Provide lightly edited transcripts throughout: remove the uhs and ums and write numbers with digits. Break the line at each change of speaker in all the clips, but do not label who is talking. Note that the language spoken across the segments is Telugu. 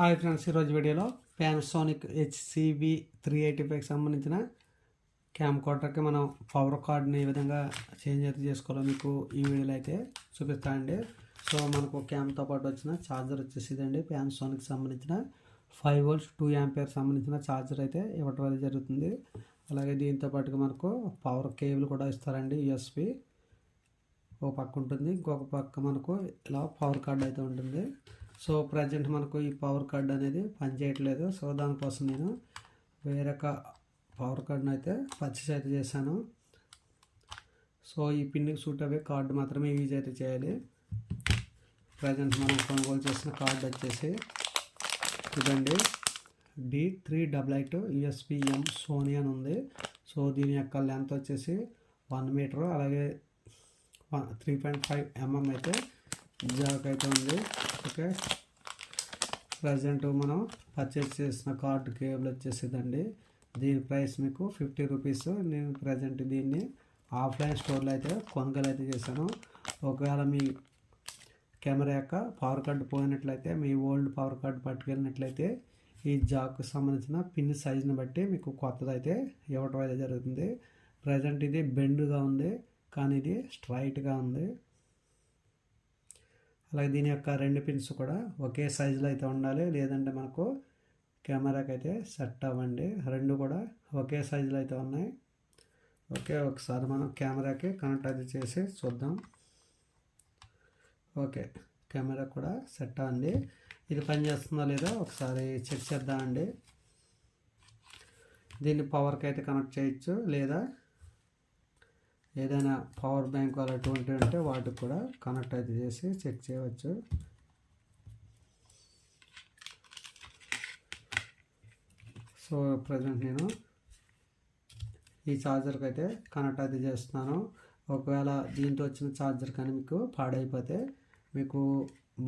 హాయ్ ఫ్రెండ్స్, ఈరోజు వీడియోలో పానాసోనిక్ HCV385కి సంబంధించిన క్యామ్ కోటర్కి మనం పవర్ కార్డ్ని ఏ విధంగా చేంజ్ అయితే చేసుకోవాలో మీకు ఈ వీడియోలో అయితే చూపిస్తానండి. సో మనకు క్యామ్తో పాటు వచ్చిన ఛార్జర్ వచ్చేసి ఇదండి. పానాసోనిక్ సంబంధించిన 5 volts 2 ampere సంబంధించిన ఛార్జర్ అయితే ఇవ్వడం అనేది జరుగుతుంది. అలాగే దీంతో పాటుగా మనకు పవర్ కేబుల్ కూడా ఇస్తారండి. USB ఒక పక్క ఉంటుంది, ఇంకొక పక్క మనకు ఇలా పవర్ కార్డ్ అయితే ఉంటుంది. సో ప్రజెంట్ మనకు ఈ పవర్ కార్డ్ అనేది పనిచేయట్లేదు. సో దానికోసం నేను వేరొక పవర్ కార్డ్ని అయితే పర్చేస్ అయితే చేశాను. సో ఈ పిన్కి సూట్ అయ్యే కార్డు మాత్రమే యూజ్ అయితే చేయాలి. ప్రజెంట్ మనం కొనుగోలు చేసిన కార్డు వచ్చేసి ఇదండి, D388 USBM సోనీ అని ఉంది. సో దీని యొక్క లెంత్ వచ్చేసి 1 meter, అలాగే 3.5 mm అయితే జాక్ అయితే ఉంది. ఓకే, ప్రజెంట్ మనం పర్చేస్ చేసిన కార్డు కేబుల్ వచ్చేసిందండి. దీని ప్రైస్ మీకు 50 రూపీస్. నేను ప్రజెంట్ దీన్ని ఆఫ్లైన్ స్టోర్లో అయితే కొనుగోలు అయితే చేశాను. ఒకవేళ మీ కెమెరా యొక్క పవర్ కార్డు పోయినట్లయితే, మీ ఓల్డ్ పవర్ కార్డు పట్టుకెళ్ళినట్లయితే ఈ జాక్కి సంబంధించిన పిన్ సైజుని బట్టి మీకు కొత్తది అయితే ఇవ్వటం అయితే జరుగుతుంది. ప్రజెంట్ ఇది బెండ్గా ఉంది, కానీ ఇది స్ట్రైట్గా ఉంది. అలాగే దీని యొక్క 2 పిన్స్ కూడా ఒకే సైజులో అయితే ఉండాలి, లేదంటే మనకు కెమెరాకి అయితే సెట్ అవ్వండి. 2 కూడా ఒకే సైజులో అయితే ఉన్నాయి. ఓకే, ఒకసారి మనం కెమెరాకి కనెక్ట్ అయితే చేసి చూద్దాం. ఓకే, కెమెరా కూడా సెట్ అవ్వండి. ఇది పనిచేస్తుందో లేదో ఒకసారి చెక్ చేద్దామండి. దీన్ని పవర్కి అయితే కనెక్ట్ చేయొచ్చు, లేదా ఏదైనా పవర్ బ్యాంక్ అలాంటివి ఉంటే వాటికి కూడా కనెక్ట్ అయితే చేసి చెక్ చేయవచ్చు. సో ప్రజెంట్ నేను ఈ ఛార్జర్కి అయితే కనెక్ట్ అయితే చేస్తున్నాను. ఒకవేళ దీంతో వచ్చిన ఛార్జర్ కానీ మీకు పాడైపోతే మీకు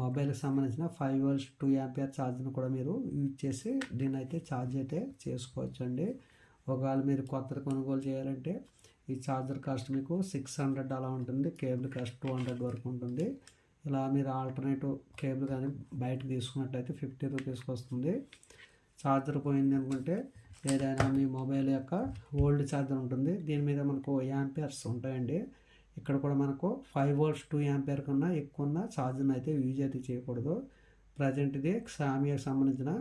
మొబైల్కి సంబంధించిన 5 volts 2 ampere ఛార్జర్ని కూడా మీరు యూజ్ చేసి దీన్ని అయితే ఛార్జ్ అయితే చేసుకోవచ్చు అండి. ఒకవేళ మీరు కొత్తది కొనుగోలు చేయాలంటే ఈ ఛార్జర్ కాస్ట్ మీకు 600 అలా ఉంటుంది. కేబుల్ కాస్ట్ 200 వరకు ఉంటుంది. ఇలా మీరు ఆల్టర్నేటివ్ కేబుల్ కానీ బయటకు తీసుకున్నట్లయితే 50 రూపీస్కి వస్తుంది. ఛార్జర్ పోయింది అనుకుంటే ఏదైనా మీ మొబైల్ యొక్క ఓల్డ్ ఛార్జర్ ఉంటుంది, దీని మీద మనకు యాంపియర్స్ ఉంటాయండి. ఇక్కడ కూడా మనకు 5 volts 2 ampere కన్నా ఎక్కువ ఉన్న ఛార్జర్ని అయితే యూజ్ అయితే చేయకూడదు. ప్రజెంట్ ఇది Xiaomiకి సంబంధించిన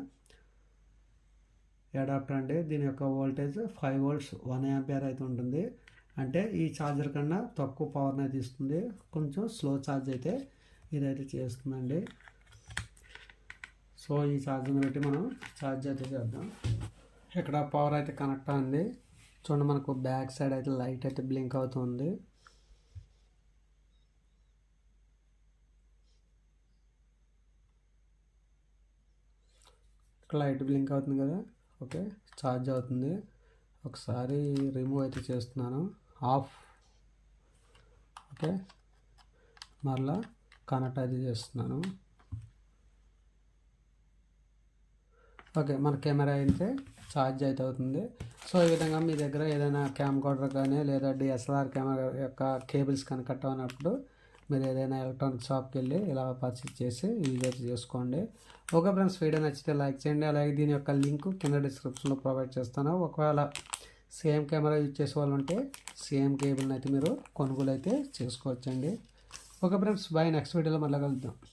అడాప్టర్ అండి. దీని యొక్క వోల్టేజ్ 5 volts 1 ampere అయితే ఉంటుంది. అంటే ఈ ఛార్జర్ కన్నా తక్కువ పవర్ని అయితే ఇస్తుంది. కొంచెం స్లో ఛార్జ్ అయితే ఇదైతే చేస్తుందండి. సో ఈ ఛార్జర్ని బట్టి మనం ఛార్జ్ అయితే చేద్దాం. ఇక్కడ పవర్ అయితే కనెక్ట్ అయింది. చూడండి, మనకు బ్యాక్ సైడ్ అయితే లైట్ అయితే బ్లింక్ అవుతుంది. లైట్ బ్లింక్ అవుతుంది కదా. ఓకే, ఛార్జ్ అవుతుంది. ఒకసారి రిమూవ్ అయితే చేస్తున్నాను, ఆఫ్. ఓకే, మరలా కనెక్ట్ అయితే చేస్తున్నాను. ఓకే, మన కెమెరా అయితే ఛార్జ్ అయితే అవుతుంది. సో ఈ విధంగా మీ దగ్గర ఏదైనా క్యామ్ కార్డర్ కానీ లేదా DSLR కెమెరా యొక్క కేబుల్స్ కానీ కట్ అయినప్పుడు మీరు ఏదైనా ఎలక్ట్రానిక్ షాప్కి వెళ్ళి ఇలా పర్చేస్ చేసి యూజ్ అయితే చేసుకోండి. ఓకే ఫ్రెండ్స్, వీడియో నచ్చితే లైక్ చేయండి. అలాగే దీని యొక్క లింక్ కింద డిస్క్రిప్షన్లో ప్రొవైడ్ చేస్తాను. ఒకవేళ సేమ్ కెమెరా యూజ్ చేసే వాళ్ళు ఉంటే సేమ్ కేబుల్ని అయితే మీరు కొనుగోలు అయితే చేసుకోవచ్చండి. Okay friends, bye. నెక్స్ట్ వీడియోలో మళ్ళీ కలుద్దాం.